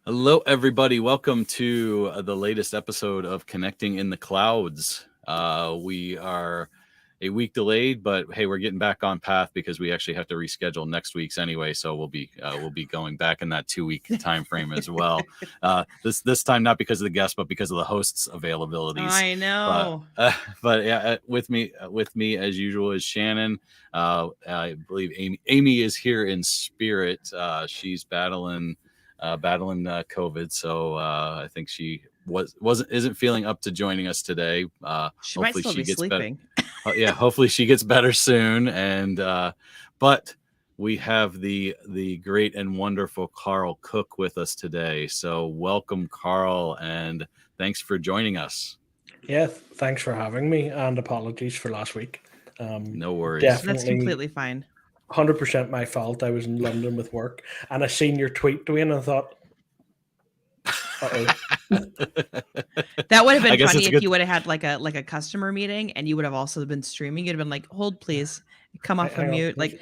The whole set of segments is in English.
Hello, everybody. Welcome to the latest episode of Connecting in the Clouds. We are a week delayed, but hey, we're getting back on path because we actually have to reschedule next week's anyway. So we'll be going back in that 2 week time frame as well. This time not because of the guests, but because of the hosts' availabilities. I know. But yeah, with me as usual is Shannon. I believe Amy is here in spirit. She's battling COVID, so I think she isn't feeling up to joining us today. She might Hopefully still she be gets better. sleeping. Yeah, hopefully she gets better soon. And but we have the great and wonderful Karl Cooke with us today. So welcome, Karl, and thanks for joining us. Yeah, thanks for having me, and apologies for last week. No worries. That's Definitely completely fine. 100% my fault. I was in London with work, and I seen your tweet, Dwayne, and I thought, uh-oh. That would have I been guess funny it's if good. you would have had like a customer meeting and you would have also been streaming. You'd have been like, "Hold, please, come off of Hang on. mute." Like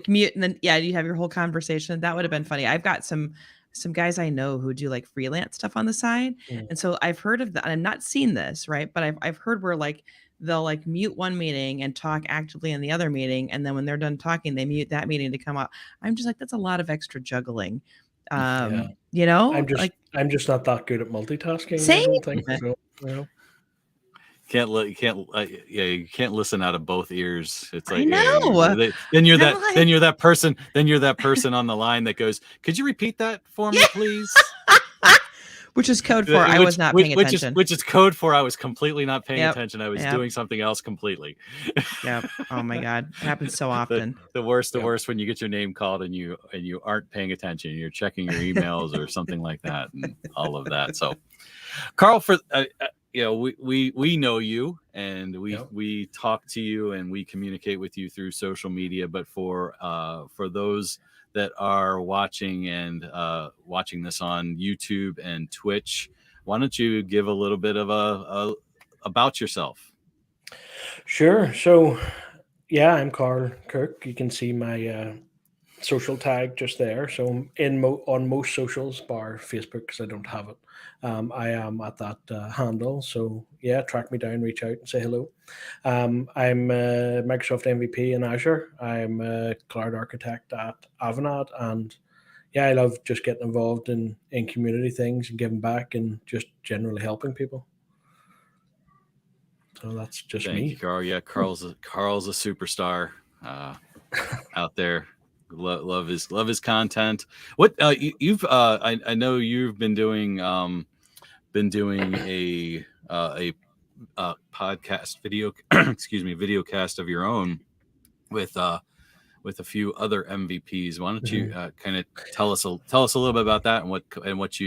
mute, and then yeah, you have your whole conversation. That would have been funny. I've got some guys I know who do like freelance stuff on the side, Mm. and so I've heard of that. And I've not seen this, right? But I've heard where like they'll like mute one meeting and talk actively in the other meeting, and then when they're done talking, they mute that meeting to come up. I'm just like, that's a lot of extra juggling. Yeah, Like I'm just not that good at multitasking. I same. don't think so. You know? You can't listen out of both ears. It's I like know. then you're I'm that like, then you're that person on the line that goes, could you repeat that for me, yeah, please? which is code for I was not paying attention. Which is code for I was completely not paying Yep. attention. I was Yep. doing something else completely. Yep. Oh my God. It happens so often. The worst Yep. when you get your name called and you aren't paying attention. You're checking your emails or something like that, and all of that. So, Karl, for we know you, and we talk to you, and we communicate with you through social media. But for those that are watching and watching this on YouTube and Twitch, why don't you give a little bit of a about yourself? Sure. So, yeah, I'm Karl Kirk. You can see my social tag just there. So on most socials, bar Facebook, because I don't have it, I am at that handle. So yeah, track me down, reach out, and say hello. I'm a Microsoft MVP in Azure. I'm a cloud architect at Avanade, and yeah, I love just getting involved in community things and giving back and just generally helping people. So that's just Thank you, me. Karl. Yeah, Karl's a superstar out there. Love his content. What I know you've been doing a podcast video excuse me, video cast of your own with a few other MVPs. Why don't you kind of tell us a little bit about that, and what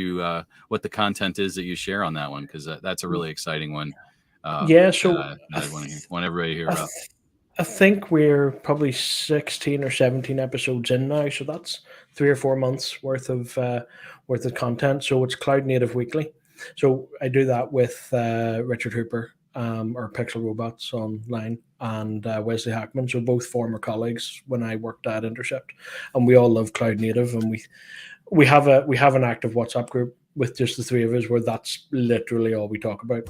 the content is that you share on that one, because that's a really exciting one. Yeah, so I want everybody to hear I, about. th- I think we're probably 16 or 17 episodes in now, so that's 3 or 4 months worth of content. So it's Cloud Native Weekly. So I do that with Richard Hooper, or Pixel Robots online, and Wesley Hackman. So both former colleagues when I worked at Intercept, and we all love Cloud Native, and we have an active WhatsApp group with just the three of us where that's literally all we talk about,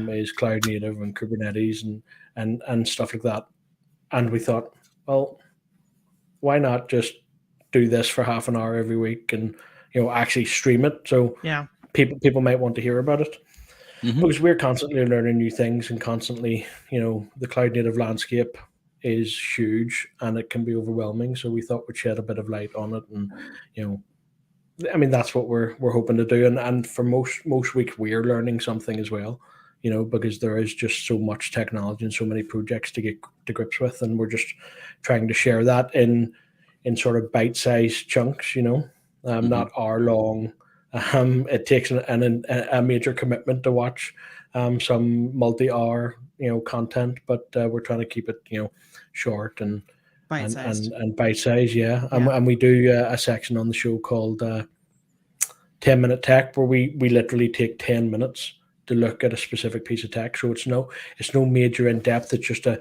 is Cloud Native and Kubernetes and stuff like that. And we thought, well, why not just do this for half an hour every week and actually stream it so Yeah. people might want to hear about it, Mm-hmm. because we're constantly learning new things and constantly, the cloud native landscape is huge and it can be overwhelming. So we thought we'd shed a bit of light on it, and you know I mean, that's what we're hoping to do, and for most weeks we're learning something as well, because there is just so much technology and so many projects to get to grips with, and we're just trying to share that in sort of bite-sized chunks, Mm-hmm. not hour long. It takes a major commitment to watch some multi-hour content, but we're trying to keep it short and Bite and sized. and, and bite size, yeah. Yeah. And we do a section on the show called 10-minute tech, where we literally take 10 minutes to look at a specific piece of tech. So it's no major in depth. It's just a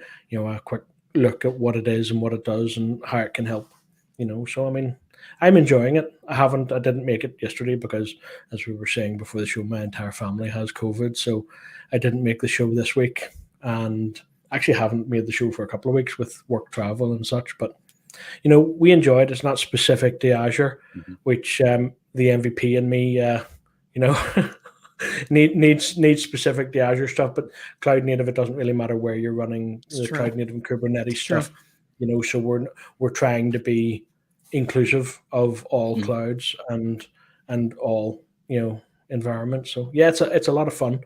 quick look at what it is and what it does and how it can help. So I mean, I'm enjoying it. I didn't make it yesterday because, as we were saying before the show, my entire family has COVID, so I didn't make the show this week, and actually haven't made the show for a couple of weeks with work travel and such. But we enjoy it. It's not specific to Azure, which the MVP in me, needs specific to Azure stuff. But cloud native, it doesn't really matter where you're running the cloud native and Kubernetes stuff. So we're trying to be inclusive of all clouds and all environments. So yeah, it's a lot of fun.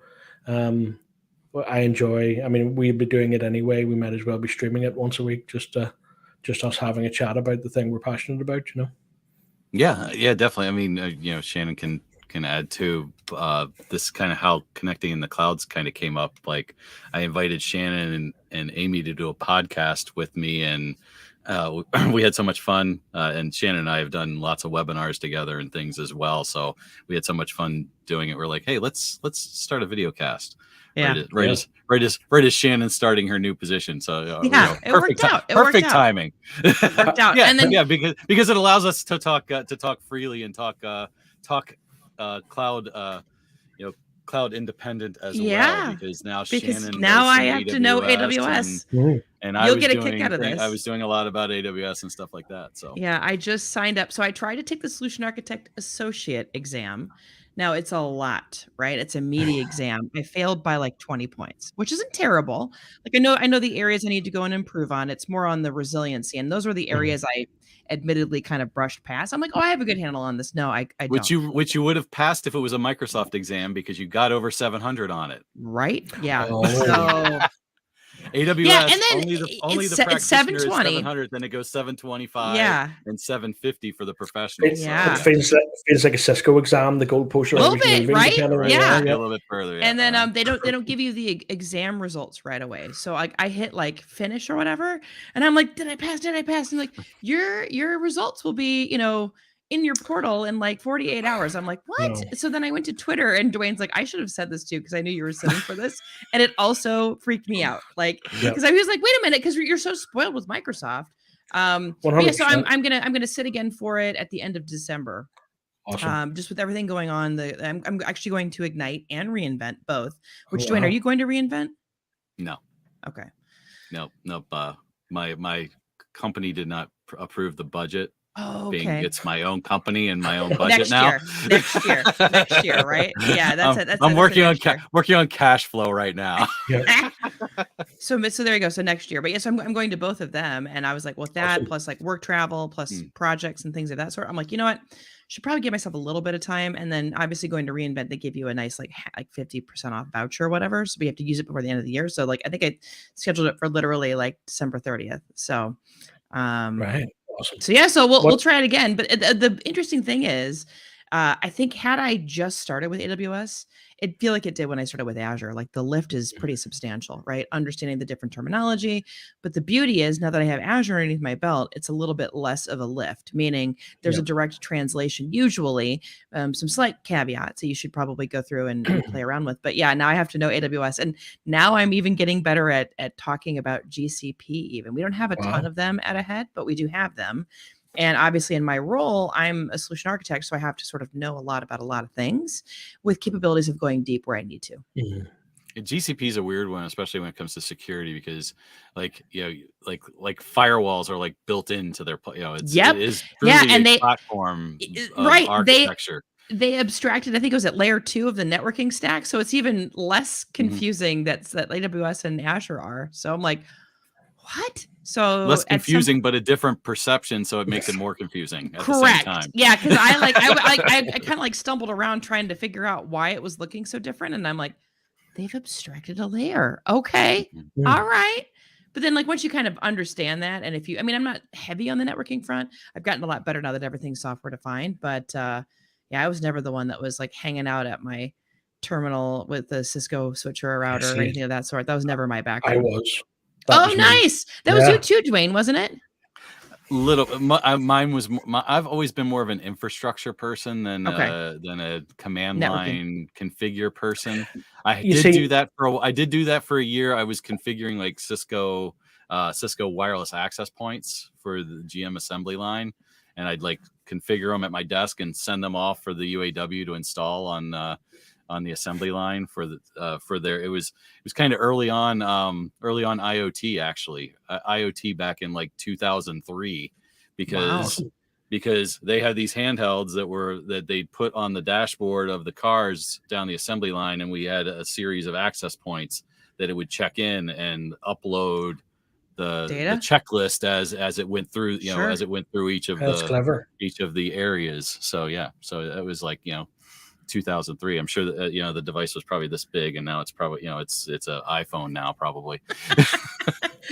I enjoy. I mean, we'd be doing it anyway. We might as well be streaming it once a week, just us having a chat about the thing we're passionate about. Yeah, definitely. I mean, Shannon can add to this kind of how connecting in the clouds kind of came up. Like, I invited Shannon and Amy to do a podcast with me, and we had so much fun. And Shannon and I have done lots of webinars together and things as well. So we had so much fun doing it. We're like, hey, let's start a video cast. Yeah. Right as Shannon starting her new position. So it worked out. Perfect timing. It worked out. Yeah, and then, because it allows us to talk freely and talk cloud cloud independent as well, because now Shannon now I have to know AWS, and you'll get a kick out of this. I was doing a lot about AWS and stuff like that. So yeah, I just signed up. So I tried to take the Solution Architect Associate exam. Now it's a lot, right? It's a meaty exam. I failed by like 20 points, which isn't terrible. Like I know the areas I need to go and improve on. It's more on the resiliency, and those were the areas I admittedly kind of brushed past. I'm like, I have a good handle on this. No, I don't. Which you would have passed if it was a Microsoft exam, because you got over 700 on it. Right? Yeah. So AWS, yeah, and then only the practitioner is 700, then it goes 725 and 750 for the professionals. It feels like a Cisco exam. The goalposts are always moving, right? A little bit further. And then they don't give you the exam results right away. So I hit like finish or whatever, and I'm like, did I pass? And like, your results will be in your portal in like 48 hours. I'm like, what? No. So then I went to Twitter, and Dwayne's like, I should have said this too, because I knew you were sitting for this. And it also freaked me out. Like, because I was like, wait a minute, because you're so spoiled with Microsoft. So I'm gonna sit again for it at the end of December. Awesome. Just with everything going on, I'm actually going to Ignite and reInvent both. Which Dwayne, are you going to reInvent? No. Okay. Nope. My company did not approve the budget. Oh, okay. It's my own company and my own budget now. Next year, right? Yeah, that's I'm working on cash flow right now. So there you go. So next year, but yes, I'm going to both of them, and I was like, well, that awesome. Plus like work travel, plus projects and things of that sort. I'm like, you know what? Should probably give myself a little bit of time, and then obviously going to reInvent, they give you a nice like 50% off voucher or whatever. So we have to use it before the end of the year. So like I think I scheduled it for literally like December 30th. So right. Awesome. So yeah, so we'll try it again. But the interesting thing is, I think had I just started with AWS, it'd feel like it did when I started with Azure. Like the lift is pretty substantial, right? Understanding the different terminology. But the beauty is, now that I have Azure underneath my belt, it's a little bit less of a lift, meaning there's a direct translation, usually some slight caveats that you should probably go through and play around with. But yeah, now I have to know AWS. And now I'm even getting better at talking about GCP even. We don't have a ton of them at Ahead, but we do have them. And obviously in my role, I'm a solution architect, so I have to sort of know a lot about a lot of things with capabilities of going deep where I need to. GCP is a weird one, especially when it comes to security, because like firewalls are like built into their, it is truly a platform architecture. They abstracted, I think it was at layer 2 of the networking stack. So it's even less confusing that AWS and Azure are. So I'm like, what? So less confusing, but a different perception, so it makes it more confusing at the same time. Yeah, because I kind of like stumbled around trying to figure out why it was looking so different, and I'm like, they've abstracted a layer. Okay, all right. But then like once you kind of understand that, and I'm not heavy on the networking front. I've gotten a lot better now that everything's software defined. But I was never the one that was like hanging out at my terminal with the Cisco switcher or router or anything of that sort. That was never my background. I was. Nice. That was you too, Dwayne, wasn't it? Mine was. I've always been more of an infrastructure person than a command line configure person. I did do that for a year. I was configuring like Cisco wireless access points for the GM assembly line, and I'd like configure them at my desk and send them off for the UAW to install on the assembly line for their. It was kind of early on IoT, actually, IoT back in like 2003, because they had these handhelds that they'd put on the dashboard of the cars down the assembly line, and we had a series of access points that it would check in and upload the checklist as it went through, as it went through each of the areas. So it was like 2003. I'm sure that the device was probably this big, and now it's probably it's an iPhone now, probably.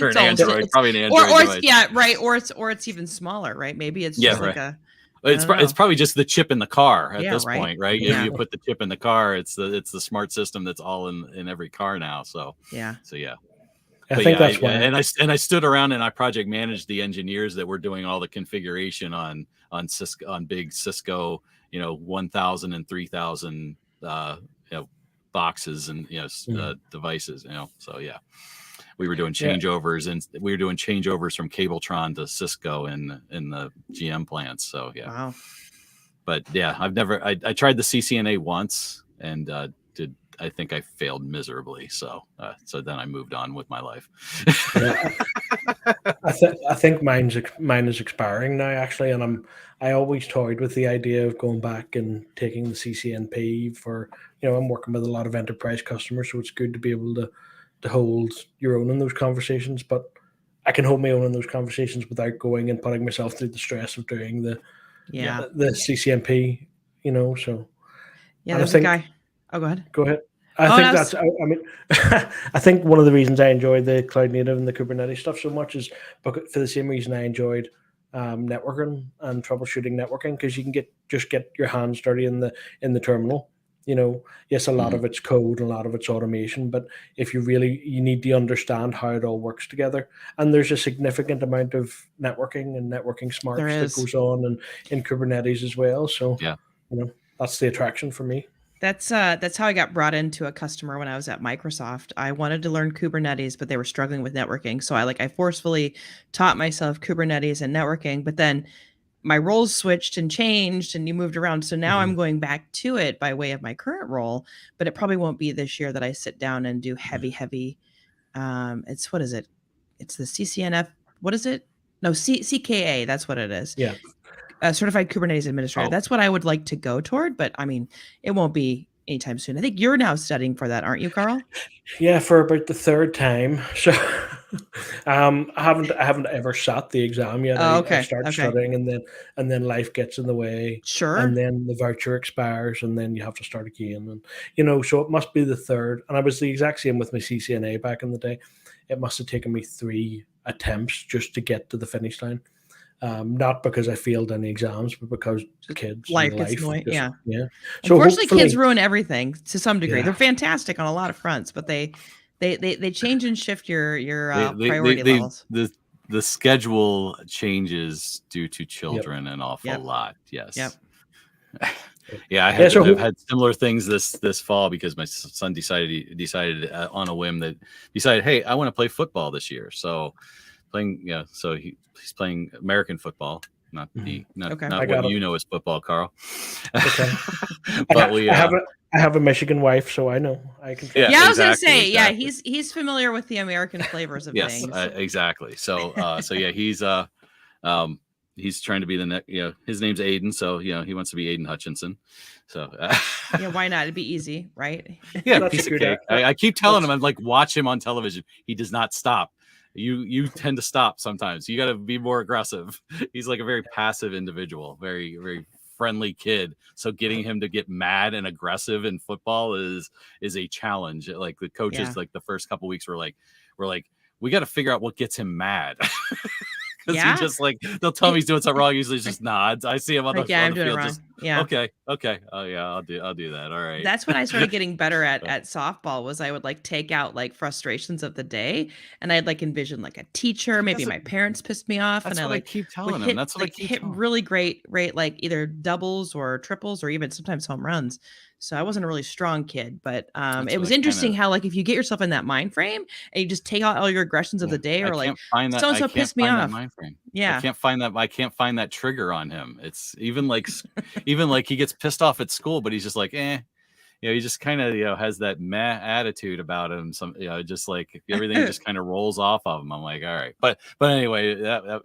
Or an Android, probably an Android device. Or it's even smaller, right? Maybe it's just like a. It's probably just the chip in the car at this right. point, right? Yeah. You put the chip in the car. It's the smart system that's all in every car now. So yeah. I think that's why. And I stood around and I project managed the engineers that were doing all the configuration on Cisco, on big Cisco 1,000 and 3,000 boxes and devices. So yeah. We were doing changeovers, and we were doing changeovers from Cabletron to Cisco in the GM plants. So yeah. Wow. But yeah, I tried the CCNA once, and I think I failed miserably. So then I moved on with my life. I think mine is expiring now, actually, and I always toyed with the idea of going back and taking the CCNP for I'm working with a lot of enterprise customers, so it's good to be able to hold your own in those conversations, but I can hold my own in those conversations without going and putting myself through the stress of doing the CCNP, so. Yeah, there's a guy. Oh, go ahead. Go ahead. I think one of the reasons I enjoyed the cloud native and the Kubernetes stuff so much is for the same reason I enjoyed networking and troubleshooting networking, because you can get your hands dirty in the terminal. Yes, a lot of it's code and a lot of it's automation, but if you need to understand how it all works together, and there's a significant amount of networking and networking smarts that goes on in Kubernetes as well. So that's the attraction for me. That's how I got brought into a customer when I was at Microsoft. I wanted to learn Kubernetes, but they were struggling with networking. So I forcefully taught myself Kubernetes and networking, but then my roles switched and changed and you moved around. So now I'm going back to it by way of my current role, but it probably won't be this year that I sit down and do heavy, it's, what is it? It's the CCNF. What is it? No, CKA. That's what it is. Yeah. Certified Kubernetes Administrator. That's what I would like to go toward, but I mean, it won't be anytime soon. I think you're now studying for that, aren't you, Karl? Yeah, for about the third time. So I haven't ever sat the exam yet. I start studying, and then life gets in the way. Sure. And then the voucher expires, and then you have to start again. And so it must be the third. And I was the exact same with my CCNA back in the day. It must have taken me 3 attempts just to get to the finish line. Not because I failed any exams, but because kids, life gets annoying. Yeah. So unfortunately, kids ruin everything to some degree. Yeah. They're fantastic on a lot of fronts, but they change and shift your priority levels. The schedule changes due to children an awful lot. Yes. Yep. Yeah, I've had similar things this fall because my son decided on a whim hey, I want to play football this year. So he's playing American football, not what you know as football, Karl. Okay. But I have a Michigan wife, so I know I can. Yeah, I was gonna say, he's familiar with the American flavors of things. Yes, exactly. So he's trying to be the next. His name's Aiden, so he wants to be Aiden Hutchinson. So why not? It'd be easy, right? Yeah, piece of cake. I keep telling him, I'm like, watch him on television. He does not stop. You tend to stop sometimes. You got to be more aggressive. He's like a very passive individual, very, very friendly kid. So getting him to get mad and aggressive in football is a challenge. Like the coaches, like the first couple weeks were like, we got to figure out what gets him mad. Because he just they'll tell me he's doing something wrong. Usually just nods. I see him on the field. Okay. Oh yeah, I'll do that. All right. That's when I started getting better at softball. Was I would take out frustrations of the day, and I'd envision a teacher. Maybe my parents pissed me off, and I keep telling him. That's what I keep hit really great either doubles or triples or even sometimes home runs. So I wasn't a really strong kid, but it was interesting how if you get yourself in that mind frame and you just take out all your aggressions of the day, or so-and-so pissed me off. Yeah. I can't find that trigger on him. It's even like he gets pissed off at school, but he's just like, he just kind of, has that meh attitude about him. Some, just like everything just kind of rolls off of him. I'm like, all right. But anyway,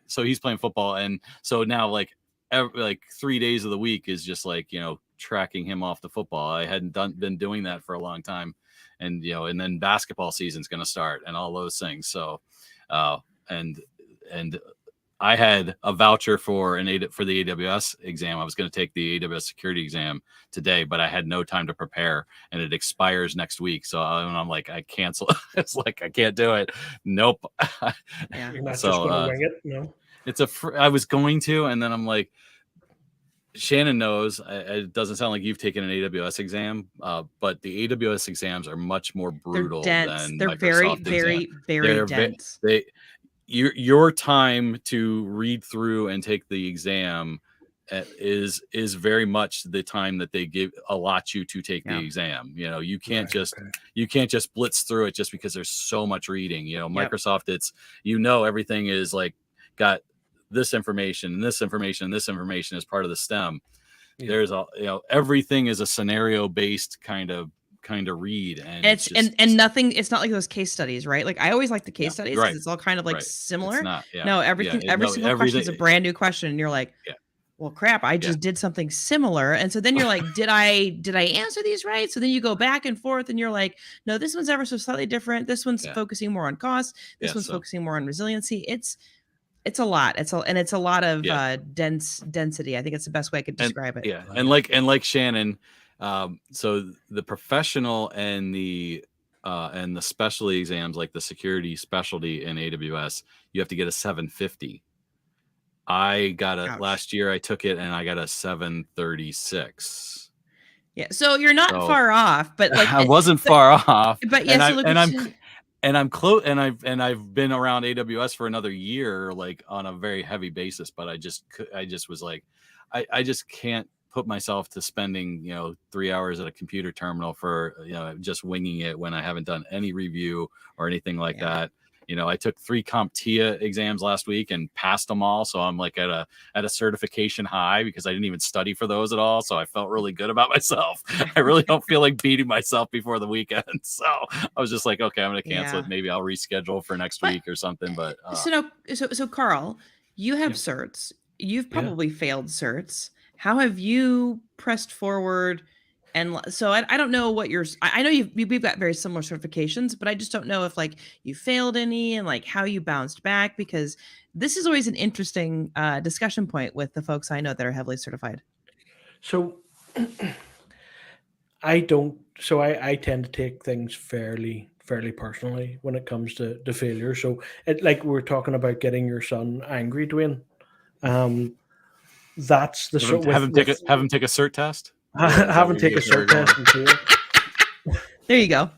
so he's playing football. And so now like 3 days of the week is just like, tracking him off the football. I hadn't been doing that for a long time. And, and then basketball season's going to start and all those things. So, and I had a voucher for the AWS exam. I was going to take the AWS security exam today, but I had no time to prepare, and it expires next week. So I'm like, I cancel. It's like I can't do it. Nope. Yeah. You're not So, just going to wing it, no. I was going to, and then I'm like, Shannon knows. It doesn't sound like you've taken an AWS exam, but the AWS exams are much more brutal than They're Microsoft very, exam. very dense. Your time to read through and take the exam is very much the time that they allot you to take the exam. You can't just blitz through it just because there's so much reading. Microsoft, it's everything is like got this information and this information and this information as part of the STEM. There's everything is a scenario based kind of read, and it's nothing. It's not like those case studies, right? Like I always like the case studies because it's all kind of like similar. It's not, No, every single question is a brand new question, and you're like, well, crap, I just did something similar. And so then you're like, did I answer these right? So then you go back and forth, and you're like, no, this one's ever so slightly different. This one's focusing more on cost. This one's focusing more on resiliency. It's a lot. It's a lot of density. I think it's the best way I could describe it. Yeah, and like Shannon. So the professional and the specialty exams, like the security specialty in AWS, you have to get a 750. I got last year I took it and I got a 736. Yeah. So you're not far off, but like I wasn't far off. But yes, I'm close, and I've been around AWS for another year, like on a very heavy basis, but I just was like, I just can't put myself to spending 3 hours at a computer terminal for just winging it when I haven't done any review or anything like that. I took 3 CompTIA exams last week and passed them all, so I'm like at a certification high because I didn't even study for those at all. So I felt really good about myself. I really don't feel like beating myself before the weekend. So I was just like, okay, I'm gonna cancel it. Maybe I'll reschedule for next week or something. But so Karl, you have certs. You've probably failed certs. How have you pressed forward? And so I don't know what I know we've got very similar certifications, but I just don't know if like you failed any and like how you bounced back, because this is always an interesting discussion point with the folks I know that are heavily certified. So I tend to take things fairly personally when it comes to failure. So like we're talking about getting your son angry, Dwayne. That's the have him take a cert test. I haven't taken a cert test until. There you go.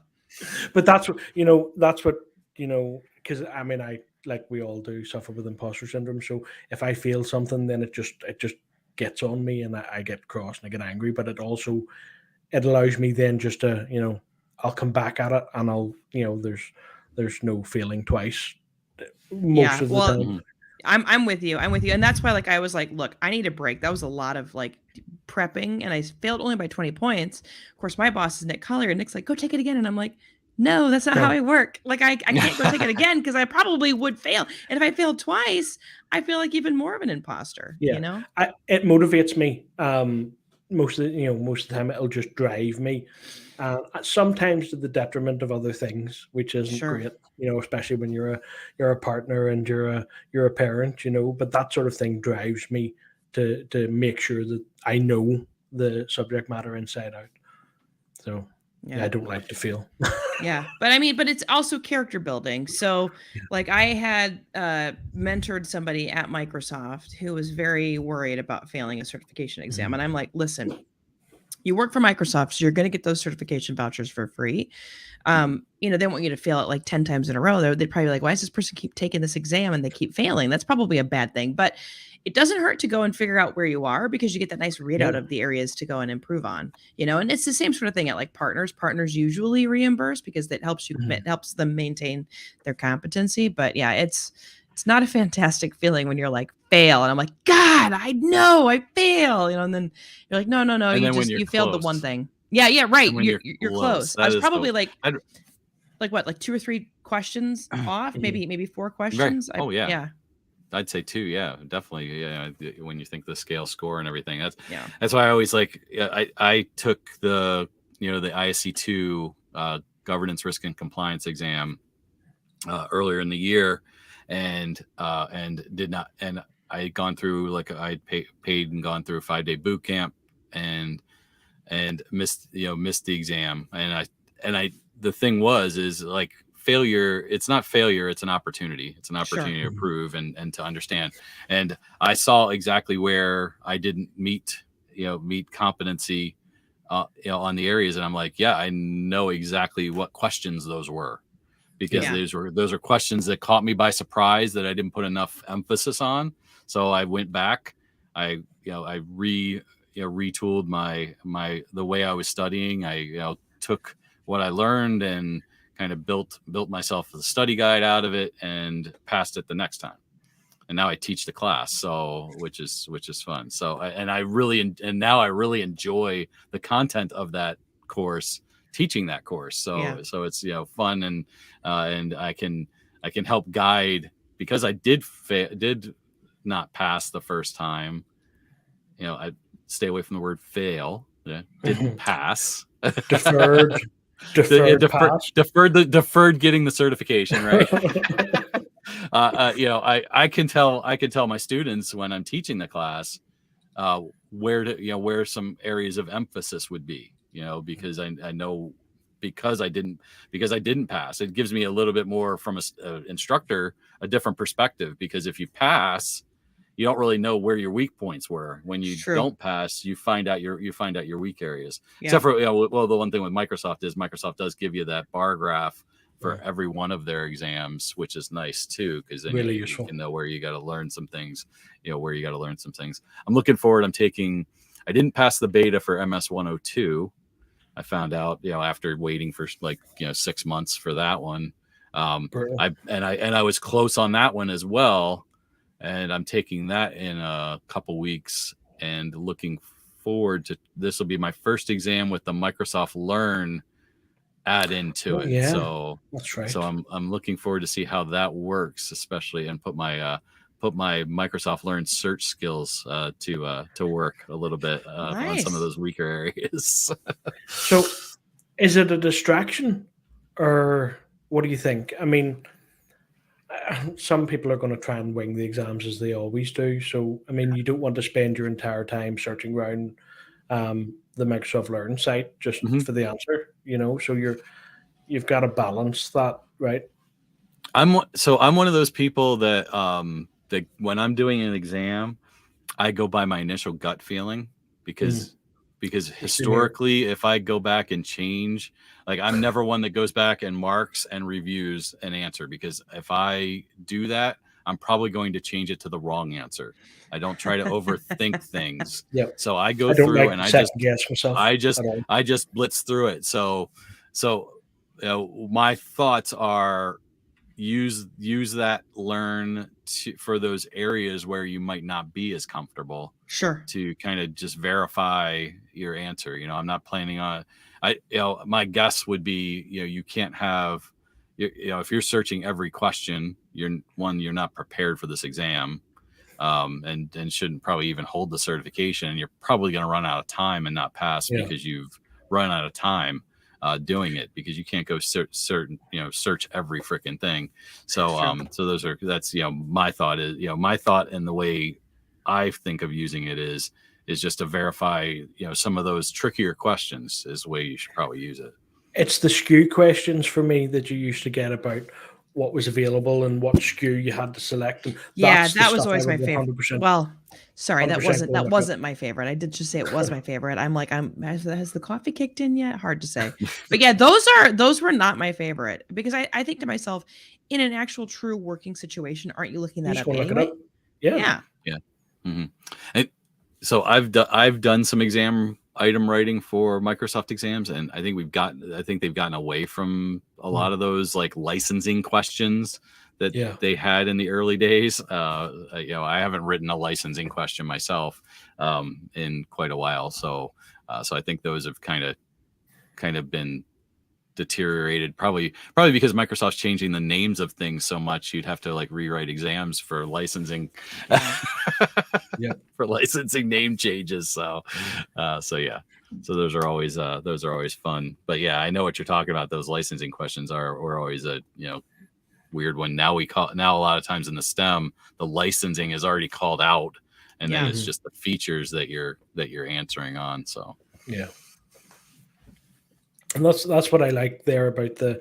But that's what because I mean, like we all do suffer with imposter syndrome. So if I feel something, then it just gets on me and I get cross and I get angry. But it allows me then just to I'll come back at it and I'll there's no failing twice most of the time. I'm with you. And that's why like I was like, look, I need a break. That was a lot of like prepping, and I failed only by 20 points. Of course, my boss is Nick Collier, and Nick's like, go take it again. And I'm like, no, that's not how I work. Like I can't go take it again because I probably would fail. And if I failed twice, I feel like even more of an imposter. Yeah. It motivates me. Most of the time it'll just drive me. Sometimes to the detriment of other things, which isn't great, especially when you're a partner and you're a parent, but that sort of thing drives me to make sure that I know the subject matter inside out. So I don't like to fail. But it's also character building. So like I had mentored somebody at Microsoft who was very worried about failing a certification exam. And I'm like, listen, you work for Microsoft, so you're going to get those certification vouchers for free. They want you to fail it like 10 times in a row. They'd probably be like, why does this person keep taking this exam and they keep failing? That's probably a bad thing. But it doesn't hurt to go and figure out where you are, because you get that nice readout of the areas to go and improve on, and it's the same sort of thing at like partners. Partners usually reimburse because that helps you, it helps them maintain their competency. But yeah, it's It's not a fantastic feeling when you're like fail, and I'm like, God, I know I fail, and then you're like, no, And you then when just you're you failed the one close, thing. Yeah, right. and when You're close. I that was is probably the I'd, like what, like 2 or 3 questions off, maybe 4 right. questions. Oh yeah. Yeah, I'd say 2, yeah, definitely. Yeah, when you think the scale score and everything, yeah. that's why I always like. I took the the ISC2 governance, risk, and compliance exam earlier in the year, and did not. And I had gone through I paid and gone through a 5-day boot camp, and missed the exam. And I the thing is like failure, it's not failure, it's an opportunity. It's an opportunity Sure. to prove and to understand. And I saw exactly where I didn't meet competency on the areas, and I'm like, yeah, I know exactly what questions those were, because Yeah. those are questions that caught me by surprise that I didn't put enough emphasis on. So I went back, I retooled the way I was studying. I took what I learned and kind of built myself a study guide out of it and passed it the next time. And now I teach the class, so which is fun. So now I really enjoy the content of that course, teaching that course. So it's fun, and I can help guide, because I did not pass the first time. I stay away from the word fail. Yeah, didn't pass. Deferred deferred getting the certification, right? I can tell my students when I'm teaching the class where some areas of emphasis would be, because I know, because I didn't pass, it gives me a little bit more from a instructor, a different perspective, because if you pass, you don't really know where your weak points were. When you don't pass, you find out your weak areas. Yeah. Except for the one thing with Microsoft is Microsoft does give you that bar graph for every one of their exams, which is nice too, because then really you useful. can know where you got to learn some things. I'm looking forward. I didn't pass the beta for MS 102. I found out, after waiting for 6 months for that one. I was close on that one as well. And I'm taking that in a couple weeks, and looking forward to, this will be my first exam with the Microsoft Learn add into it. Yeah, so that's right. So I'm looking forward to see how that works, especially, and put my Microsoft Learn search skills to work a little bit on some of those weaker areas. So is it a distraction, or what do you think? I mean, some people are going to try and wing the exams as they always do. So, I mean, you don't want to spend your entire time searching around the Microsoft Learn site just for the answer, so you've got to balance that, right? I'm one of those people that that when I'm doing an exam, I go by my initial gut feeling, because historically, if I go back and change, I'm never one that goes back and marks and reviews an answer, because if I do that, I'm probably going to change it to the wrong answer. I don't try to overthink things. Yep. So I go through and I just blitz through it. So my thoughts are, use that Learn for those areas where you might not be as comfortable. Sure. To kind of just verify your answer. I'm not planning on, my guess would be, you can't have, if you're searching every question, you're not prepared for this exam, and shouldn't probably even hold the certification. And you're probably going to run out of time and not pass because you've run out of time doing it, because you can't go search every freaking thing. So that's my thought is, my thought, and the way I think of using it is just to verify, some of those trickier questions is the way you should probably use it. It's the SKU questions for me that you used to get about what was available and what SKU you had to select. And that was always my favorite. Well, sorry, that wasn't my favorite. I did just say it was my favorite. I'm like, has the coffee kicked in yet? Hard to say. But yeah, those were not my favorite, because I think to myself, in an actual true working situation, aren't you looking that up anyway? Yeah. Mm-hmm. And so I've done some exam item writing for Microsoft exams, and I think they've gotten away from of those like licensing questions that Yeah. they had in the early days. I haven't written a licensing question myself in quite a while, so I think those have kind of been deteriorated, probably because Microsoft's changing the names of things so much. You'd have to like rewrite exams for licensing for licensing name changes. So yeah, so those are always fun. But yeah, I know what you're talking about. Those licensing questions were always a weird one. Now a lot of times in the STEM, the licensing is already called out, and then it's just the features that you're answering on. So yeah. And that's what I like there about the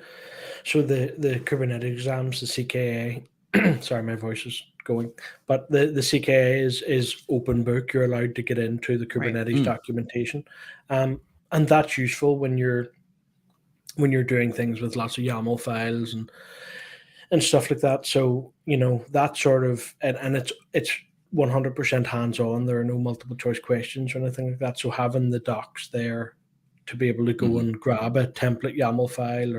Kubernetes exams, the CKA. Sorry, my voice is going. But the CKA is open book. You're allowed to get into the Kubernetes documentation, and that's useful when you're doing things with lots of YAML files and stuff like that. So that sort of and it's 100% hands on. There are no multiple choice questions or anything like that. So having the docs there to be able to go and grab a template YAML file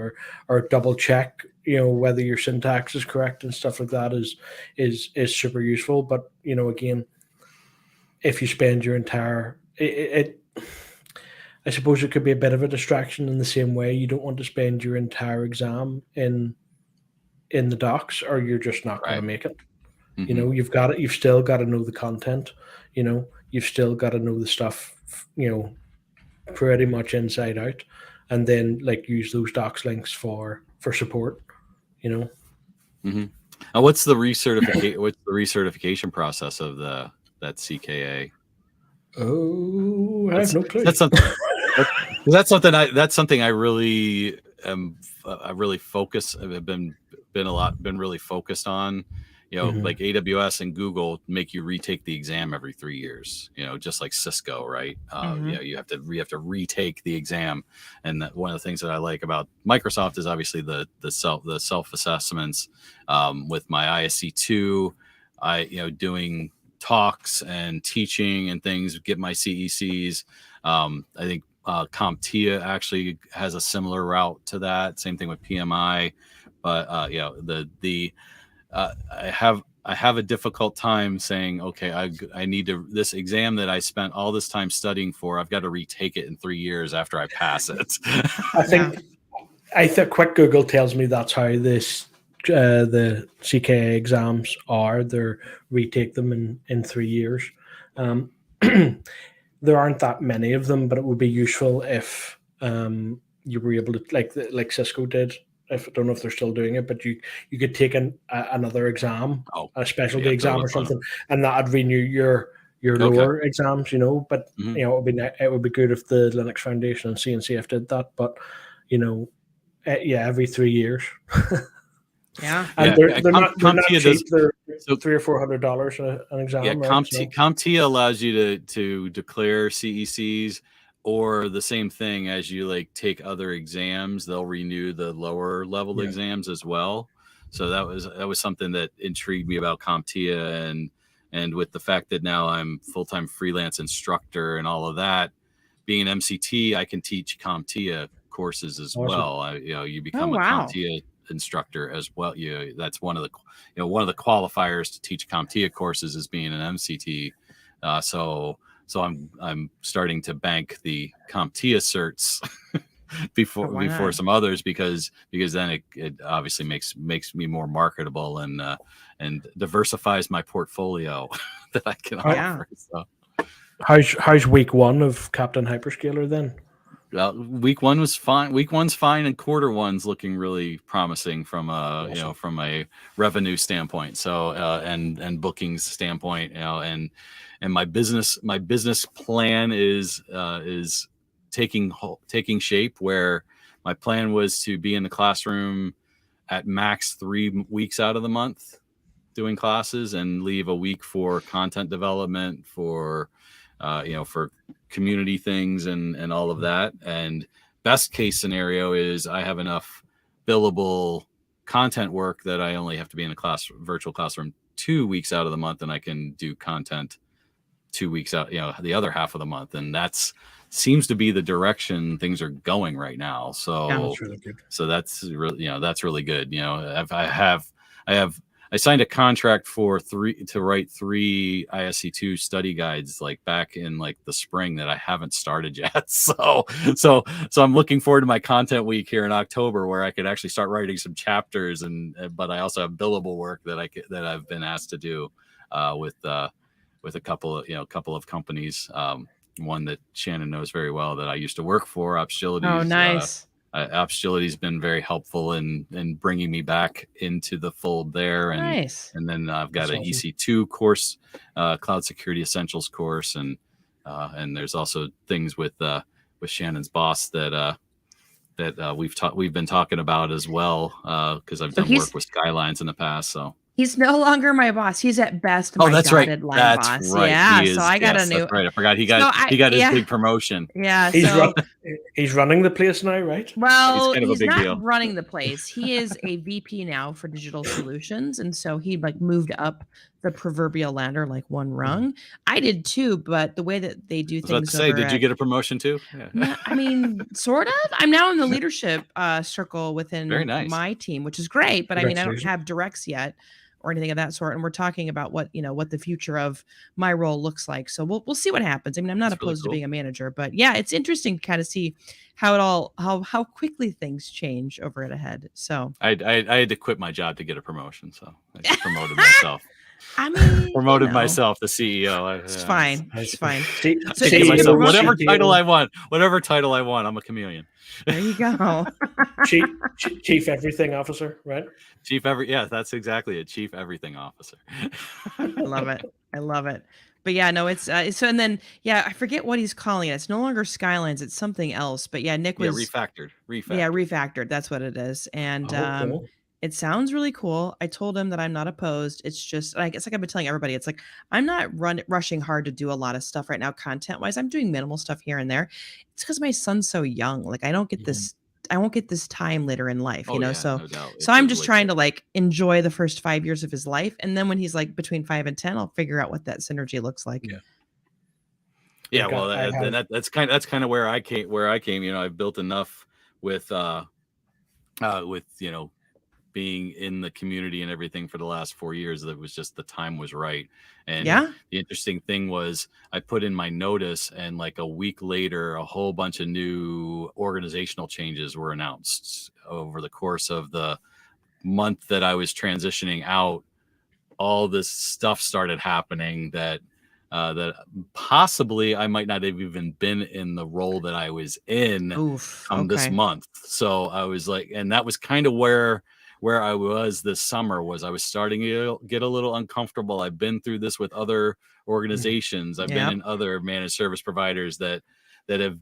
or double check, whether your syntax is correct and stuff like that is super useful. But again, if you spend your entire I suppose it could be a bit of a distraction in the same way. You don't want to spend your entire exam in the docs, or you're just not going to make it. You've still got to know the content. You've still got to know the stuff. Pretty much inside out, and then like use those docs links for support. Now, what's the recertification process of that CKA? Oh, I have no clue. That's something I really really really focused on. Like AWS and Google make you retake the exam every 3 years, just like Cisco, right? You have to retake the exam. And one of the things that I like about Microsoft is obviously the self assessments. With my ISC2, doing talks and teaching and things, get my CECs. I think CompTIA actually has a similar route to that. Same thing with PMI, but I have a difficult time saying, okay, I need to, this exam that I spent all this time studying for, I've got to retake it in 3 years after I pass it. I think quick Google tells me that's how this the CKA exams are. They're retake them in 3 years. There aren't that many of them, but it would be useful if you were able to, like Cisco did. I don't know if they're still doing it, but you could take another exam, a specialty exam or something, and that would renew your lower exams. But it would be good if the Linux Foundation and CNCF did that. But every 3 years. Yeah, and they're not cheap. They're $300 or $400 an exam. Yeah, CompTIA allows you to declare CECs. Or the same thing as you take other exams, they'll renew the lower level exams as well. So that was something that intrigued me about CompTIA, and with the fact that now I'm full-time freelance instructor and all of that, being an MCT, I can teach CompTIA courses as well. You become a CompTIA instructor as well. That's one of the qualifiers to teach CompTIA courses is being an MCT. So I'm starting to bank the CompTIA certs before some others because then it obviously makes me more marketable and diversifies my portfolio that I can offer. So. How's week one of Captain Hyperscaler then? Week one was fine. Week one's fine, and quarter one's looking really promising from from a revenue standpoint. So and bookings standpoint, and my business plan is taking shape. Where my plan was to be in the classroom at max 3 weeks out of the month doing classes, and leave a week for content development, for community things and all of that. And best case scenario is I have enough billable content work that I only have to be in a virtual classroom 2 weeks out of the month, and I can do content 2 weeks out, the other half of the month, and that's seems to be the direction things are going right now. So That's really good. So that's really, that's really good. I signed a contract to write 3 ISC2 study guides like back in like the spring that I haven't started yet. So I'm looking forward to my content week here in October where I could actually start writing some chapters, but I also have billable work that I've been asked to do with a couple of companies. One that Shannon knows very well that I used to work for, Opsgilities. Oh, nice. Opsgility's been very helpful in bringing me back into the fold there. And Nice. And then I've got That's an awesome. EC2 course, Cloud Security Essentials course, and there's also things with Shannon's boss that we've been talking about as well, because I've done work with Skylines in the past. So he's no longer my boss. He's at best my that's right. dotted line That's boss. right. Yeah. So I got a new. That's right. I forgot he got his big promotion. Yeah. He's running the place now, right? Well, It's kind of a he's big not deal. running the place. He is a VP now for digital solutions, and so he like moved up the proverbial ladder like one rung. I did too, but the way that they do things. I was about to say, did you get a promotion too? Yeah. No, I mean, sort of. I'm now in the leadership circle within my team, which is great. But I mean, I don't have directs yet or anything of that sort. And we're talking about what the future of my role looks like. So we'll see what happens. I mean, I'm not opposed to being a manager, but yeah, it's interesting to kind of see how quickly things change over it ahead. So I had to quit my job to get a promotion, so I just promoted myself. I mean, myself, the CEO. It's fine. It's fine. So whatever title I want, I'm a chameleon. There you go. Chief everything officer, right? Yeah, that's exactly it. Chief everything officer. I love it. But yeah, no, it's so, and then I forget what he's calling it. It's no longer Skylines, it's something else. But yeah, Nick was refactored. Yeah, refactored. That's what it is. And cool. It sounds really cool. I told him that I'm not opposed. It's just, I guess like I've been telling everybody, it's like, I'm not rushing hard to do a lot of stuff right now, content wise. I'm doing minimal stuff here and there. It's because my son's so young. Like I don't get this, I won't get this time later in life, so, no doubt. So I'm just trying to like enjoy the first 5 years of his life. And then when he's like between 5 and 10, I'll figure out what that synergy looks like. Yeah. Well, that's kind of where I came, I've built enough with being in the community and everything for the last 4 years, that was just the time was right. And the interesting thing was I put in my notice, and like a week later, a whole bunch of new organizational changes were announced over the course of the month that I was transitioning out. All this stuff started happening that possibly I might not have even been in the role that I was in this month. So I was like, and that was kind of where I was this summer. I was starting to get a little uncomfortable. I've been through this with other organizations. I've been in other managed service providers that have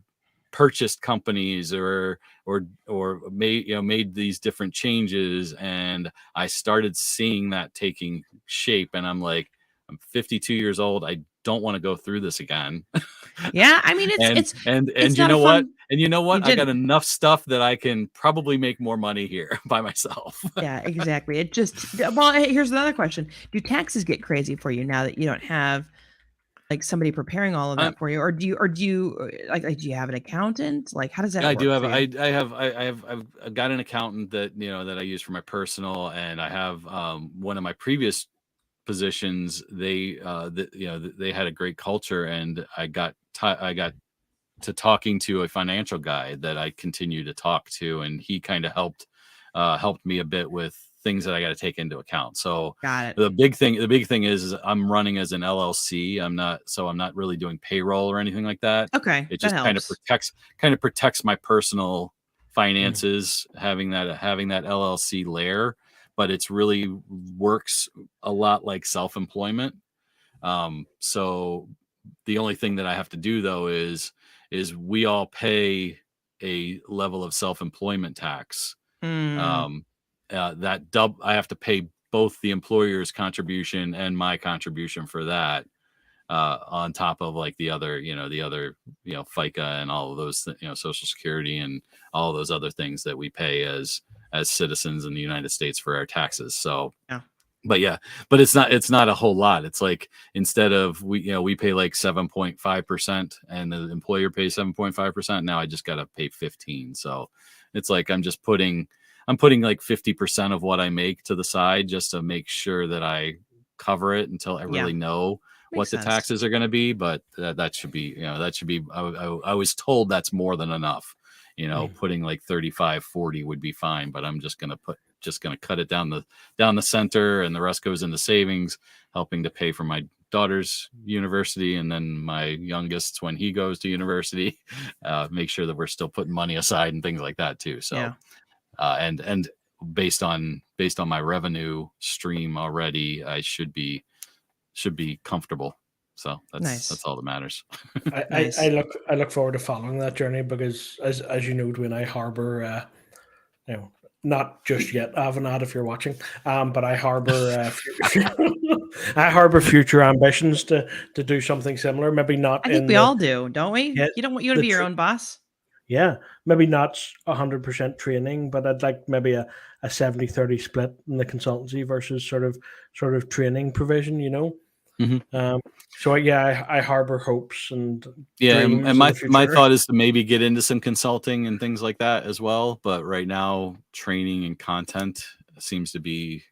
purchased companies or made these different changes, and I started seeing that taking shape. And I'm like, I'm 52 years old. I don't want to go through this again. Yeah, I mean, it's you know what? And you know what? I got enough stuff that I can probably make more money here by myself. Yeah, exactly. It just, well, here's another question. Do taxes get crazy for you now that you don't have like somebody preparing all of that for you? Or do you like do you have an accountant? Like, how does that work? I do have, I've got an accountant that, that I use for my personal, and I have one of my previous positions. They had a great culture, and I got to talking to a financial guy that I continue to talk to, and he kind of helped me a bit with things that I got to take into account. So got it. The big thing is I'm running as an LLC. I'm not really doing payroll or anything like that. Okay. It just kind of protects my personal finances, having that LLC layer, but it's really works a lot like self-employment. So the only thing that I have to do though is we all pay a level of self-employment tax. I have to pay both the employer's contribution and my contribution for that, on top of like the other FICA and all of those, Social Security and all of those other things that we pay as citizens in the United States for our taxes. So but yeah, but it's not a whole lot. It's like, instead of, we pay like 7.5% and the employer pays 7.5%. Now I just got to pay 15. So it's like, I'm putting like 50% of what I make to the side just to make sure that I cover it until I really know what Makes the sense. taxes are going to be. But that should be, I was told that's more than enough. Putting like 35, 40 would be fine, but I'm just going to cut it down the center, and the rest goes into savings, helping to pay for my daughter's university, and then my youngest, when he goes to university, make sure that we're still putting money aside and things like that too. So, and based on my revenue stream already, I should be comfortable. So that's all that matters. I look forward to following that journey, because as you know, Dwayne, I harbor not just yet, Avanad, if you're watching, but I harbor I harbor future ambitions to do something similar. Maybe not. I think we all do, don't we? Yeah, You want to be your own boss. Yeah, maybe not 100% training, but I'd like maybe a 70-30 split in the consultancy versus sort of training provision. Mm-hmm. So yeah, I harbor hopes and dreams. And my future. thought is to maybe get into some consulting and things like that as well. But right now, training and content seems to be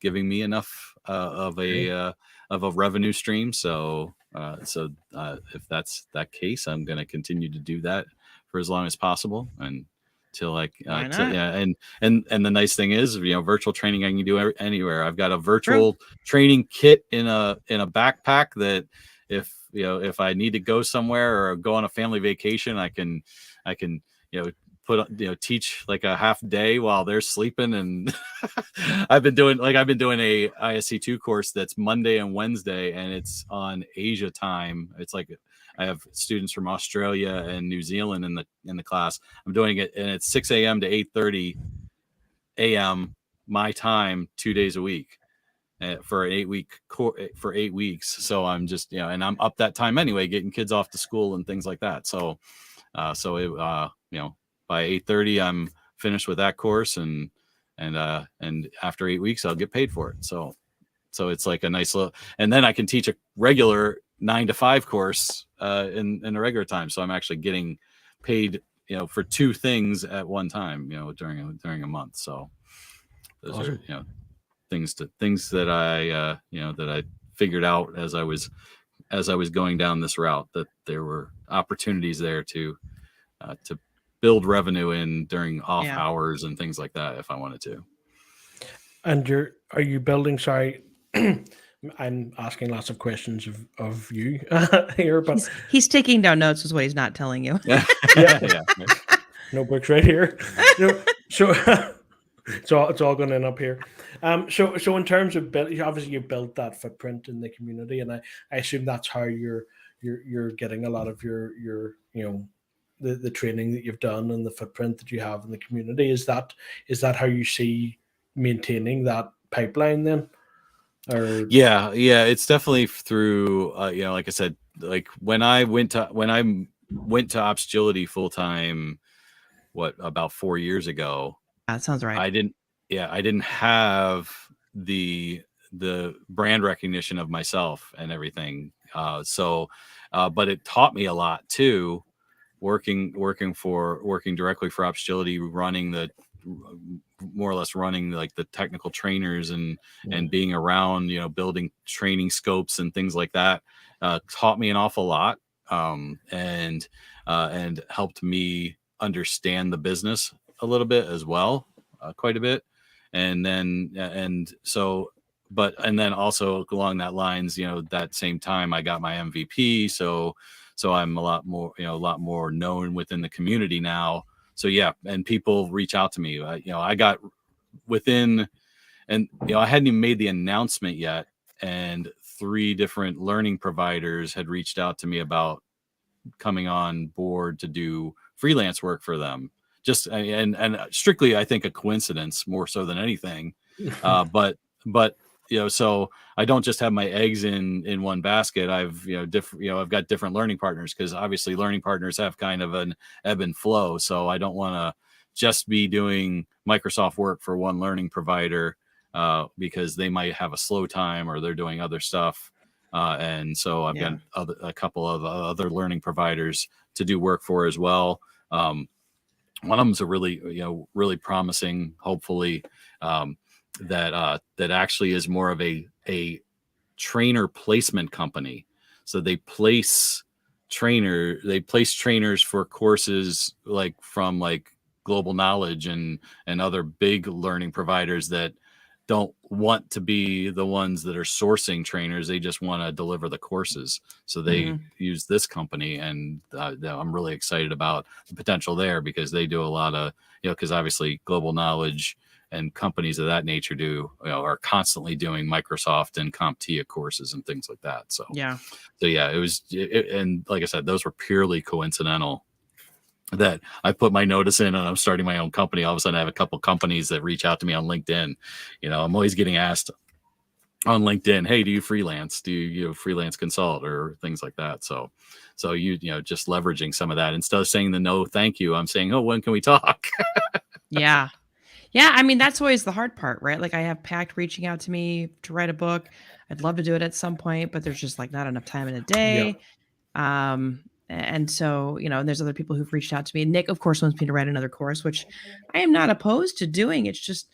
giving me enough of a revenue stream. So if that's that case, I'm going to continue to do that for as long as possible, and till like and the nice thing is, virtual training I can do anywhere. I've got a virtual training kit in a backpack that if I need to go somewhere or go on a family vacation, I can teach like a half day while they're sleeping. And I've been doing a ISC2 course that's Monday and Wednesday, and it's on Asia time. It's like, I have students from Australia and New Zealand in the class. I'm doing it, and it's 6 a.m. to 8:30 a.m. my time, 2 days a week, for an 8 weeks. So I'm just, and I'm up that time anyway, getting kids off to school and things like that. So by 8:30 I'm finished with that course, and after 8 weeks I'll get paid for it. So it's like a nice little, and then I can teach a regular 9 to 5 course in the regular time. So I'm actually getting paid, for 2 things at one time, during a month. So those Awesome. are, things that I that I figured out as I was going down this route, that there were opportunities there to build revenue in during off hours and things like that if I wanted to. And are you building? Sorry, I'm asking lots of questions of you here, but he's taking down notes, is what he's not telling you. Yeah. Notebooks right here. So it's all going to end up here. So in terms of obviously you built that footprint in the community, and I assume that's how you're getting a lot of your the training that you've done and the footprint that you have in the community. Is that how you see maintaining that pipeline then? Or yeah, it's definitely through like I said, like when I went to Opsagility full time, about 4 years ago. That sounds right. I didn't have the brand recognition of myself and everything. But it taught me a lot too, working directly for Opsagility, more or less running like the technical trainers and being around, building training scopes and things like that, taught me an awful lot, and helped me understand the business a little bit as well, quite a bit. And then also along that lines, that same time I got my MVP. So I'm a lot more known within the community now. So yeah, and people reach out to me. I got within, and I hadn't even made the announcement yet, and 3 different learning providers had reached out to me about coming on board to do freelance work for them. Just and strictly, I think, a coincidence more so than anything. But so I don't just have my eggs in one basket. I've I've got different learning partners, because obviously learning partners have kind of an ebb and flow. So I don't want to just be doing Microsoft work for one learning provider. because they might have a slow time or they're doing other stuff. And so I've got a couple of other learning providers to do work for as well. One of them's a really promising, hopefully, that actually is more of a trainer placement company. So they place trainers for courses from Global Knowledge and other big learning providers that don't want to be the ones that are sourcing trainers. They just want to deliver the courses. So they use this company, and I'm really excited about the potential there, because they do a lot of, because obviously Global Knowledge and companies of that nature are constantly doing Microsoft and CompTIA courses and things like that. So and like I said, those were purely coincidental that I put my notice in and I'm starting my own company. All of a sudden I have a couple companies that reach out to me on LinkedIn. I'm always getting asked on LinkedIn, hey, do you freelance? Do you freelance consult or things like that? So just leveraging some of that, instead of saying the no, thank you, I'm saying, oh, when can we talk? Yeah. I mean, that's always the hard part, right? Like, I have Pact reaching out to me to write a book. I'd love to do it at some point, but there's just not enough time in a day. And so, and there's other people who've reached out to me. Nick, of course, wants me to write another course, which I am not opposed to doing. It's just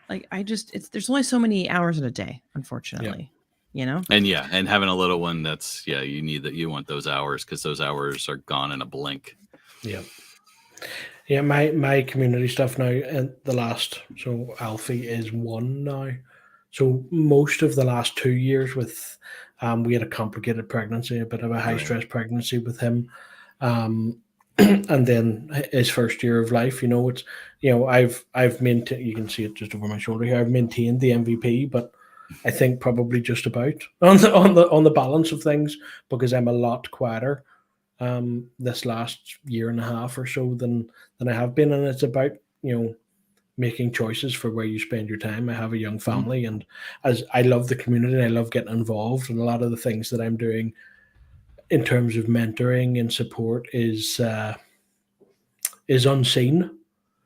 there's only so many hours in a day, unfortunately, And and having a little one, that's, you want those hours, because those hours are gone in a blink. Yeah, my community stuff now, and so Alfie is 1 now. So most of the last 2 years with, we had a complicated pregnancy, a bit of a high stress pregnancy with him. And then his first year of life, it's, I've maintained, you can see it just over my shoulder here, I've maintained the MVP, but I think probably just about on the balance of things, because I'm a lot quieter this last year and a half or so than I have been. And it's about, making choices for where you spend your time. I have a young family, and as I love the community, and I love getting involved, and a lot of the things that I'm doing in terms of mentoring and support is unseen,